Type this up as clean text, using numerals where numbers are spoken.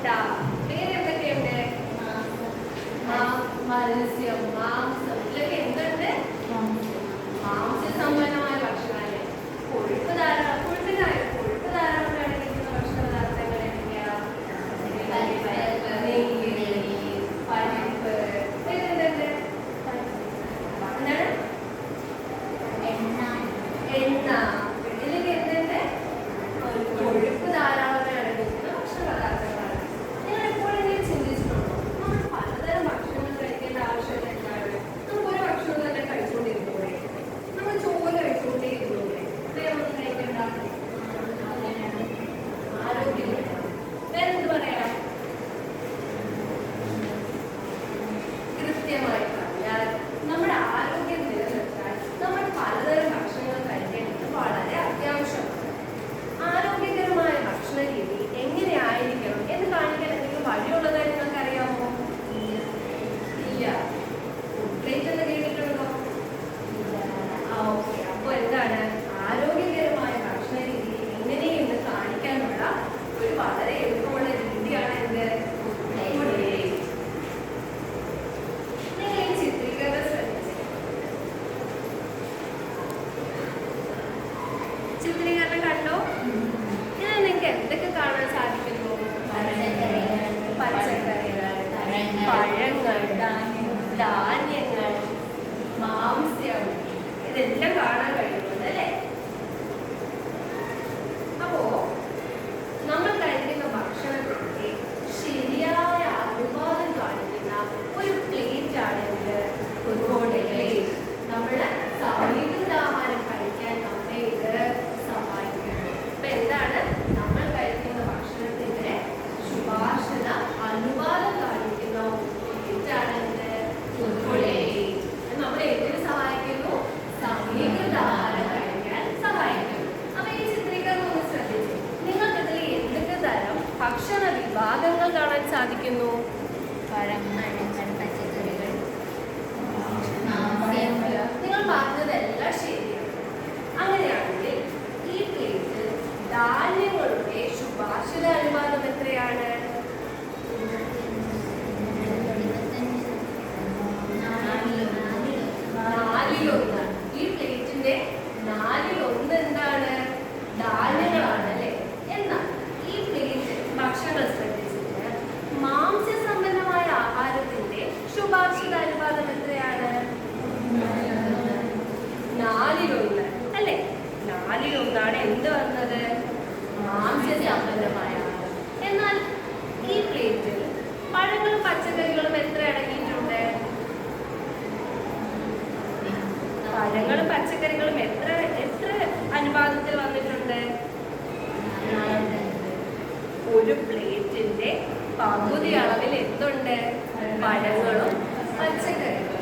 വേറെ എന്തൊക്കെയുണ്ട്? മത്സ്യം, മാംസം, ഇതിലൊക്കെ എന്തുണ്ട്? മാംസ്യസമ്പന്നമായ ഭക്ഷണമല്ലേ. കൊഴുപ്പ് ധാരാളം അടങ്ങിയിരിക്കുന്ന ഭക്ഷണ പദാർത്ഥങ്ങൾ ഏതൊക്കെയാ? നെയ്യ്, പരിപ്പ്, എന്തുണ്ട്? എന്താണ്? എണ്ണ. ഇതിലൊക്കെ എന്തുണ്ട്? കൊഴുപ്പ് ധാരാളമായി അടങ്ങിയിരിക്കുന്ന ഭക്ഷണ പദാർത്ഥങ്ങളാണ്. നിങ്ങൾ എപ്പോഴെങ്കിലും ചിന്തിച്ചിട്ടുണ്ടോ നമ്മൾ പലതരം ഭക്ഷണങ്ങൾ കഴിക്കേണ്ട ആവശ്യമില്ല എന്താണ്? നമുക്ക് ഒരു ഭക്ഷണം തന്നെ കഴിച്ചുകൊണ്ടിരുന്നൂടെ? നമ്മൾ ചോറ് കഴിച്ചുകൊണ്ടേയിരുന്നൂടെ? വേറെ ഒന്നും കഴിക്കണ്ട? ആരോഗ്യം വേണം. വേറെന്ത് പറയാം? കൃത്യമായി പറഞ്ഞാൽ നമ്മുടെ ആരോഗ്യം നിലനിർത്താൻ നമ്മൾ പലതരം ഭക്ഷണങ്ങൾ കഴിക്കേണ്ടത് വളരെ അത്യാവശ്യമാണ്. ആരോഗ്യകരമായ ഭക്ഷണ രീതി എങ്ങനെയായിരിക്കണം എന്ന് കാണിക്കാൻ എന്തെങ്കിലും വഴിയുള്ളതായി നിങ്ങൾക്ക് അറിയാമോ? ഇല്ല. പ്ലേറ്റ് എന്ന് കേട്ടിട്ടുണ്ടോ? ഓക്കെ. അപ്പൊ എന്താണ് ആരോഗ്യകരമായ ഭക്ഷണ രീതി എങ്ങനെയെന്ന് കാണിക്കാനുള്ള ഒരു വളരെ എളുപ്പമുള്ള രീതിയാണ് എന്ത്? നിങ്ങൾ ഈ ചിത്രീകരണം ശ്രദ്ധിച്ചു. ചിത്രീകരണം കണ്ടോ? ഇതിൽ നിങ്ങൾക്ക് എന്തൊക്കെ കാണാൻ സാധിക്കുന്നു? പച്ചക്കറികൾ, പഴങ്ങൾ, ധാന്യങ്ങൾ, മാംസ്യം, ഇതെല്ലാം കാണാൻ കഴിയുന്നുണ്ട് അല്ലേ? അപ്പോ നമ്മൾ കഴിക്കുന്ന ഭക്ഷണത്തിന്റെ ശരിയായ അനുപാതം കാണിക്കുന്ന ഒരു പ്ലേറ്റ് ആണെങ്കിൽ നമ്മള് സമീകൃത ആഹാരം കഴിക്കാൻ നമ്മെ ഇത് സഹായിക്കുന്നു. അപ്പൊ എന്താണ് നമ്മൾ കഴിക്കുന്ന ഭക്ഷണത്തിന്റെ ശുപാർശന അനുപാതം കാണിക്കുന്ന പ്ലേറ്റ് ആണെങ്കിൽ നമ്മളെ എന്തിനു സഹായിക്കുന്നു? സമീകൃത ആഹാരം കഴിക്കാൻ സഹായിക്കുന്നു. അപ്പൊ ഈ ചിത്രീകരണം ഒന്ന് ശ്രദ്ധിച്ചു. നിങ്ങൾക്ക് ഇതിൽ എന്തൊക്കെ തരം ഭക്ഷണ വിഭാഗങ്ങൾ കാണാൻ സാധിക്കുന്നു? നിങ്ങൾ പറഞ്ഞതെല്ലാം ശരിയാണ്. അങ്ങനെയാണെങ്കിൽ ഈ പ്ലേറ്റിൽ ധാന്യങ്ങളുടെ ശുപാർശിത അനുപാതം എത്രയാണ്? 4/1. ഈ പ്ലേറ്റിന്റെ 4/1 എന്താണ്? ധാന്യങ്ങളാണ് അല്ലേ? എന്നാൽ ഈ പ്ലേറ്റ് ഭക്ഷണങ്ങൾ ശ്രദ്ധിച്ചിട്ട് മാംസ്യസമ്പന്നമായ ആഹാരത്തിന്റെ ശുപാർശിത അനുപാതം എത്രയാണ്? 4/1 അല്ലേ? 4/1 എന്ത് വന്നത്? മാംസ്യസമ്പന്നമായ ആഹാരം. എന്നാൽ ഈ പ്ലേറ്റിൽ പഴങ്ങളും പച്ചക്കറികളും എത്ര അടങ്ങിയിട്ടുണ്ട്? പഴങ്ങളും പച്ചക്കറികളും എത്ര അനുപാതത്തിൽ വന്നിട്ടുണ്ട്? ഒരു പ്ലേറ്റിന്റെ പകുതി അളവിൽ എന്തുണ്ട്? പഴങ്ങളും പച്ചക്കറികളും.